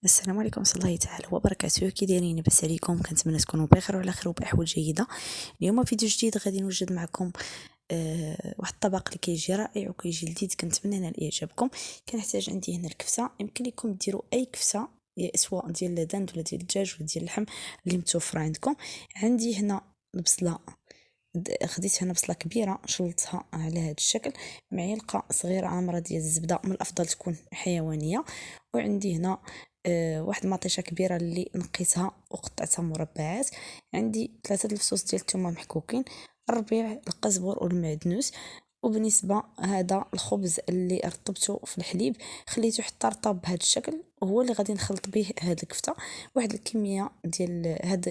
السلام عليكم ورحمة الله تعالى وبركاته. كي دايرين؟ لاباس عليكم؟ كنتمنى تكونوا بخير وعلى خير وبأحوال جيده. اليوم فيديو جديد غادي نوجد معكم واحد الطبق اللي كيجي رائع وكيجي لذيذ، كنتمنى ينال اعجابكم. كنحتاج عندي هنا الكفته، يمكن لكم ديروا اي كفته سواء ديال الدجاج ولا ديال الدجاج ولا ديال اللحم اللي متوفره عندكم. عندي هنا البصله، خديت هنا بصله كبيره شلطها على هذا الشكل، معلقه صغيره عامره ديال الزبده، من الافضل تكون حيوانيه. وعندي هنا واحد المطيشه كبيره اللي نقيتها وقطعتها مربعات. عندي 3 الفصوص ديال الثومه محكوكين، الربيع، القزبر والمعدنوس. وبالنسبه هذا الخبز اللي رطبته في الحليب خليته حتى رطب بهذا الشكل، وهو اللي غادي نخلط به هذه الكفته. واحد الكميه ديال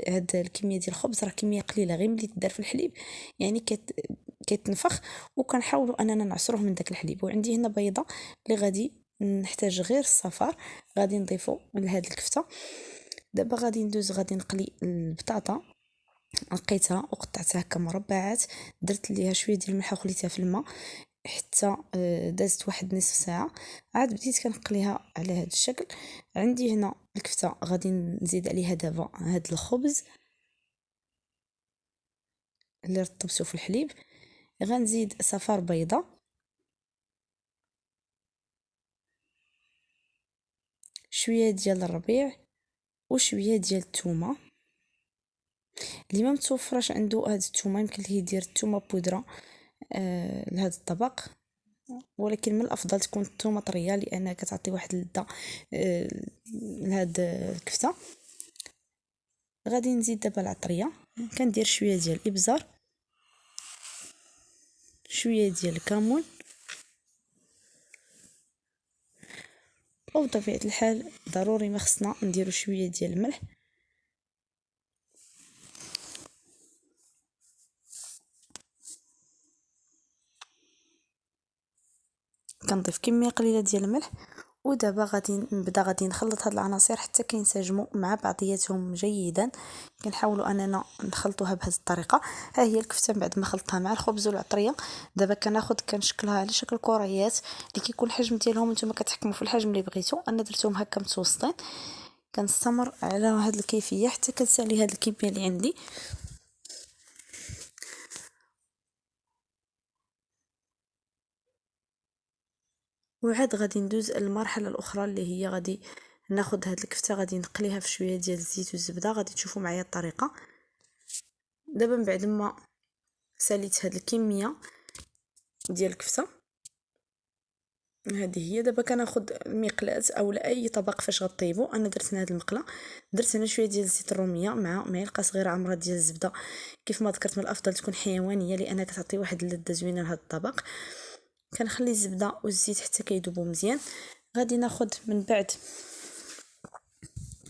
هاد الكميه ديال الخبز راه كميه قليله، غير ملي تدار في الحليب يعني كيتنفخ، وكنحاولوا اننا نعصروه من داك الحليب. وعندي هنا بيضه اللي غادي نحتاج غير الصفار غادي نضيفو لهاد الكفته. دابا غادي ندوز غادي نقلي البطاطا، نقيتها وقطعتها هكا مربعات، درت ليها شويه ديال الملح وخليتها في الماء حتى دازت واحد نصف ساعه. عاد بديت كنقليها على هذا الشكل. عندي هنا الكفته غادي نزيد عليها دابا هذا الخبز اللي رطبته في الحليب، غنزيد صفار بيضه، شويه ديال الربيع وشويه ديال الثومه. اللي ما متوفرش عنده هاد الثومه يمكن ليه يدير الثومه بودره لهذا الطبق، ولكن من الافضل تكون الثومه طريه لانها كتعطي واحد اللذه لهاد الكفته. غادي نزيد دابا العطريه، كندير شويه ديال الابزار، شويه ديال الكمون، وبطبيعه الحال ضروري ما خصنا نديرو شويه ديال الملح. كنضيف كميه قليله ديال الملح. ودابا غادي نخلط هاد العناصر حتى كينسجموا مع بعضياتهم جيدا. كنحاولوا اننا نخلطوها بهذه الطريقه. ها هي الكفته بعد ما خلطتها مع الخبز والعطريه. دابا كنشكلها على شكل كريات اللي كيكون الحجم ديالهم نتوما كتحكموا في الحجم اللي بغيتو. انا درتهم هكا متوسطين. كنستمر على هذه الكيفيه حتى كنسالي هذه الكميه اللي عندي. وعاد غادي ندوز المرحله الاخرى اللي هي غادي ناخذ هاد الكفته غادي نقليها في شويه ديال الزيت والزبده. غادي تشوفوا معايا الطريقه. دابا من بعد ما ساليت هاد الكميه ديال الكفته، هذه هي. دابا كناخذ المقلاة او اي طبق فاش غطيبو. انا درت هنا هاد المقله، درت هنا شويه ديال الزيت الروميه مع معلقه صغيره عمره ديال الزبده. كيف ما ذكرت من الافضل تكون حيوانيه لانها كتعطي واحد اللذه زوينه لهاد الطبق. كنخلي الزبده والزيت حتى كيذوبوا مزيان. غادي ناخذ من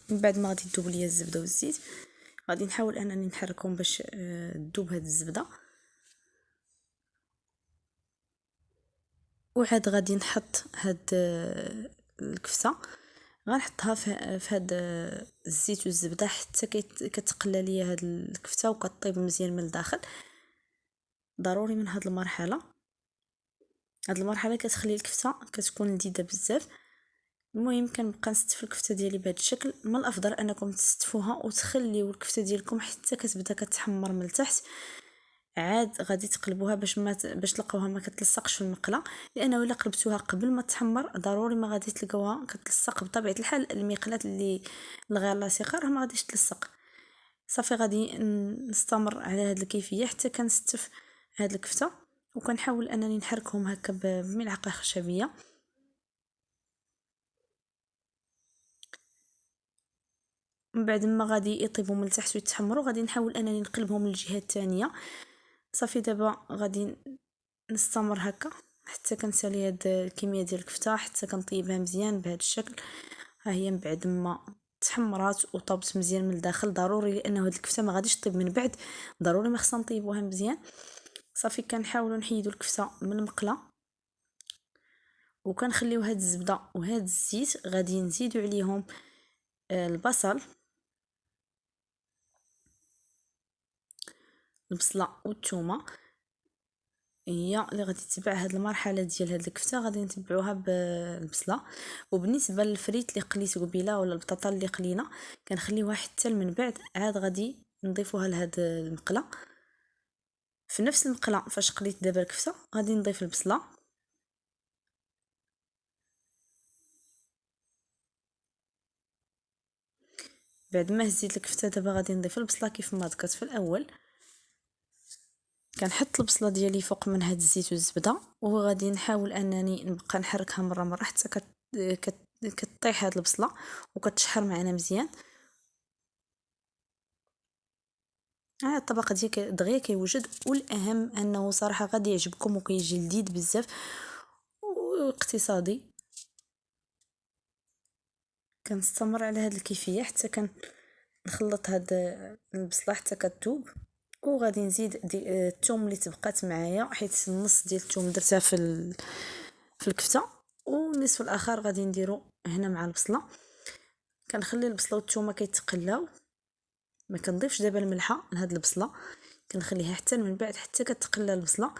بعد ما غادي تذوب ليا الزبده والزيت، غادي نحاول انني نحركهم باش تذوب هاد الزبده. وعاد غادي نحط هاد الكفته، غنحطها في هاد الزيت والزبده حتى كتقلى ليا هاد الكفته وكطيب مزيان من الداخل. ضروري من هاد المرحله كتخلي الكفته كتكون لذيذه بزاف. المهم كنبقى نستف الكفته ديالي بهذا الشكل. من الافضل انكم تستفوها وتخليو الكفته ديالكم حتى كتبدا كتحمر من التحت. عاد غادي تقلبوها باش تلقاوها ما كتلصقش في المقله، لانه الا قلبتوها قبل ما تحمر ضروري ما غادي تلقاوها كتلصق. بطبيعه الحال المقلاه اللي غير لاصقه راه ما غاديش تلصق. صافي غادي نستمر على هذه الكيفيه حتى كنستف هذه الكفته، وكنحاول انني نحركهم هكا بملعقه خشبيه. من بعد ما غادي يطيبوا من التحت ويتحمروا غادي نحاول انني نقلبهم للجهه الثانيه. صافي دابا غادي نستمر هكا حتى كنسالي هاد الكميه ديال الكفته حتى كنطيبها مزيان بهذا الشكل. ها هي من بعد ما تحمرات وطابت مزيان من الداخل، ضروري لانه هاد الكفته ما غاديش طيب من بعد، ضروري ما خصنا نطيبوها مزيان. صافي كنحاولوا نحيدو الكفته من المقله وكنخليو هاد الزبده وهاد الزيت. غادي نزيدو عليهم البصل، البصله والثومه. هي اللي غادي تتبع هاد المرحله ديال هاد الكفته غادي نتبعوها بالبصله. وبالنسبه للفريت اللي قليت قبيله ولا البطاطا اللي قلينا كنخليوها حتى من بعد عاد غادي نضيفوها لهاد المقله. في نفس المقله فاش قليت دابا الكفته غادي نضيف البصله، بعد ما هزيت الكفته دابا غادي نضيف البصله كيف ما ذكرت في الاول. كنحط البصله ديالي فوق من هاد الزيت والزبده وغادي نحاول انني نبقى نحركها مره حتى كطيح هاد البصله وكتشحر معنا مزيان. الطبق ديال دغيا كيوجد، والاهم انه صراحه غادي يعجبكم وكيجي لذيذ بزاف واقتصادي. كنستمر على هاد الكيفيه حتى كنخلط هاد البصله حتى كتذوب، وغادي نزيد الثوم اللي تبقات معايا حيت النص ديال الثوم درتها في الكفته، والنصف الاخر غادي نديرو هنا مع البصله. كنخلي البصله والثومه كيتقلاو، ما كنضيفش دابا الملحه لهاد البصله، كنخليها حتى من بعد حتى كتقلى البصله.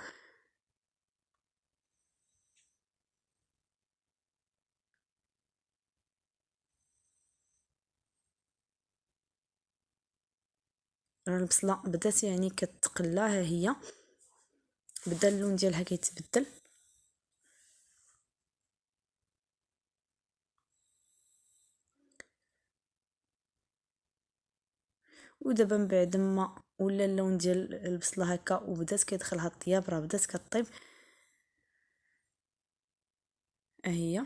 البصله بدات يعني كتقلى، ها هي بدا اللون ديالها كيتبدل. ودابا من بعد ما ولا اللون ديال البصله هكا وبدات كيدخلها الطياب راه بدات كطيب، ها هي.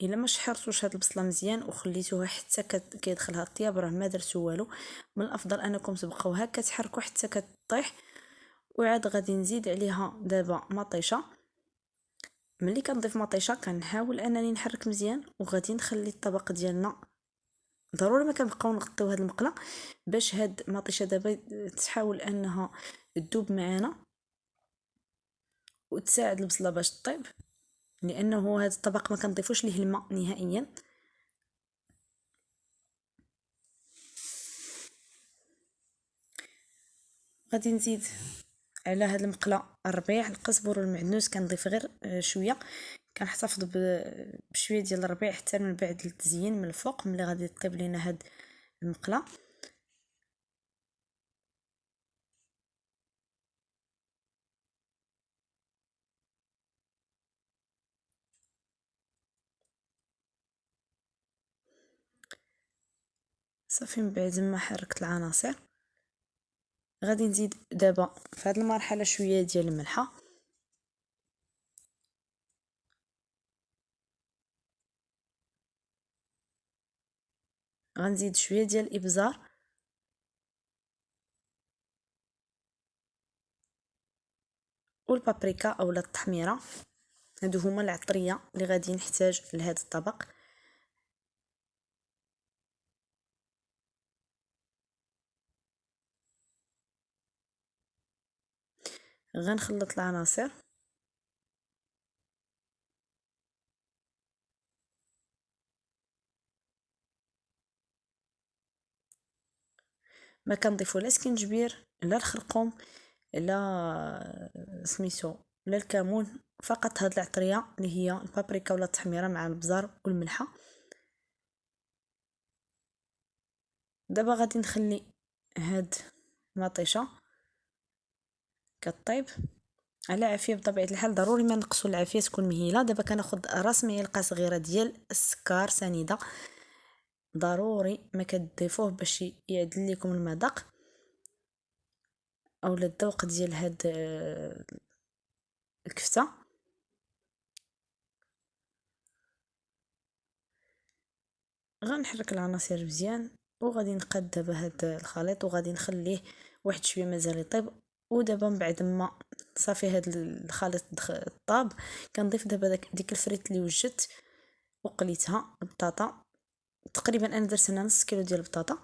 الا ما شحرتوش هاد البصله مزيان وخليتوها حتى كيدخلها الطياب راه ما درتو والو. من الافضل انكم تبقاو هكا تحركوا حتى كطيح. وعاد غادي نزيد عليها دابا مطيشه. ملي كنضيف مطيشه كنحاول انني نحرك مزيان وغادي نخلي الطبق ديالنا ضروري ما كنبقاو نغطيو هاد المقله باش هاد مطيشه دابا تحاول انها تذوب معانا وتساعد البصله باش طيب، لانه هذا الطبق ما كنضيفوش ليه الماء نهائيا. غادي نزيد على هاد المقله الربيع، القزبر والمعدنوس كنضيف غير شويه، كنحتفظ بشويه ديال الربيع حتى من بعد التزيين من الفوق ملي غادي طيب لينا هاد المقله. صافي من بعد ما حركت العناصر غادي نزيد دابا في هذه المرحله شويه ديال الملحه، غنزيد شويه ديال الابزار، والبابريكا اولا التحميره. هادو هما العطريه اللي غادي نحتاج لهذا الطبق. غنخلط العناصر، ما كنضيفو لا سكنجبير لا الخرقوم لا سميتو لا الكمون، فقط هاد العطريه اللي هي البابريكا ولا التحميره مع البزار والملحه. دابا غادي نخلي هاد المطيشه كطيب على عافيه. بطبيعه الحال ضروري ما نقصوا العافيه تكون مهيله. دابا كناخذ راس معلقه صغيره ديال السكر سنيده، ضروري ما كتضيفوه باش يعدل لكم المذاق اولا الذوق ديال هاد الكفته. غنحرك العناصر مزيان وغادي نقاد دابا هاد الخليط وغادي نخليه واحد شويه مازال يطيب. ودابا من بعد ما صافي هاد الخليط طاب كنضيف دابا ديك الفريت اللي وجدت وقليتها البطاطا. تقريبا انا درت هنا نص كيلو ديال البطاطا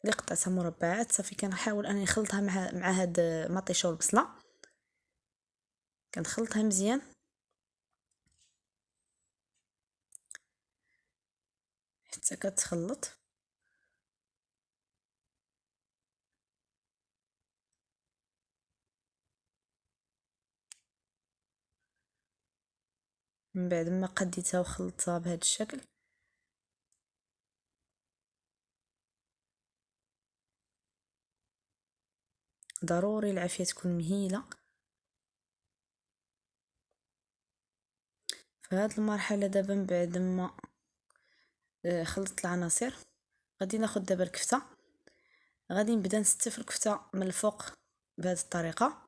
اللي قطعتها مربعات. صافي كنحاول انني نخلطها مع هاد المطيشه والبصله، كنخلطها مزيان حتى كتخلط. من بعد ما قديتها وخلطتها بهذا الشكل ضروري العافيه تكون مهيله. في هذه المرحله دابا من بعد ما خلطت العناصر غادي ناخذ دابا الكفته، غادي نبدا نستف الكفته من الفوق بهذه الطريقه.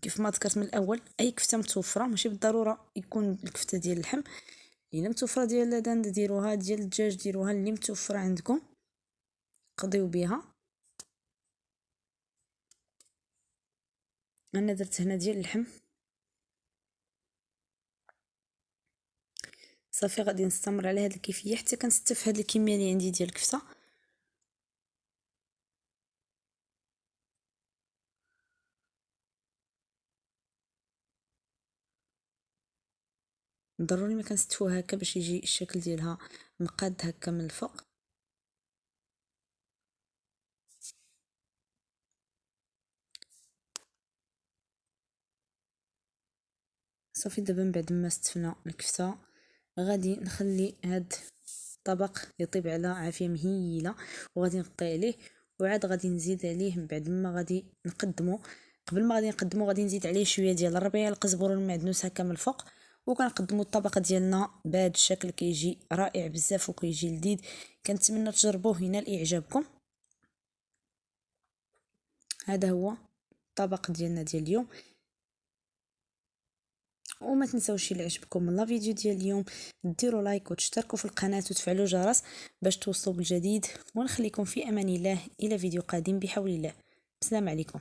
كيف ما ذكرت من الاول اي كفته متوفره، ماشي بالضروره يكون الكفته ديال اللحم، الا متوفره ديال الدجاج ديروها، ديال الدجاج ديروها، اللي متوفره عندكم قضيو بها. انا درت هنا ديال اللحم صافي. غادي نستمر على هذه الكيفيه حتى كنستف هذه الكميه اللي عندي ديال الكفته. ضروري ما كنستفوها هكا باش يجي الشكل ديالها مقاد هكا من الفوق. صافي دابا من بعد ما استفنا الكفته غادي نخلي هاد الطبق يطيب على عافيه مهيله وغادي نغطي عليه، وعاد غادي نزيد عليه من بعد ما غادي نقدمو. قبل ما غادي نقدمو غادي نزيد عليه شويه ديال الربيع القزبر والمعدنوس هكا من الفوق، وكنقدموا الطبق ديالنا بهذا الشكل كيجي رائع بزاف وكيجي لذيذ. كنتمنى تجربوه ينال اعجابكم. هذا هو الطبق ديالنا ديال اليوم. وما تنساوش الى عجبكم من لا فيديو ديال اليوم ديروا لايك وتشتركوا في القناه وتفعلوا الجرس باش توصلوا بالجديد، ونخليكم في امان الله الى فيديو قادم بحول الله. السلام عليكم.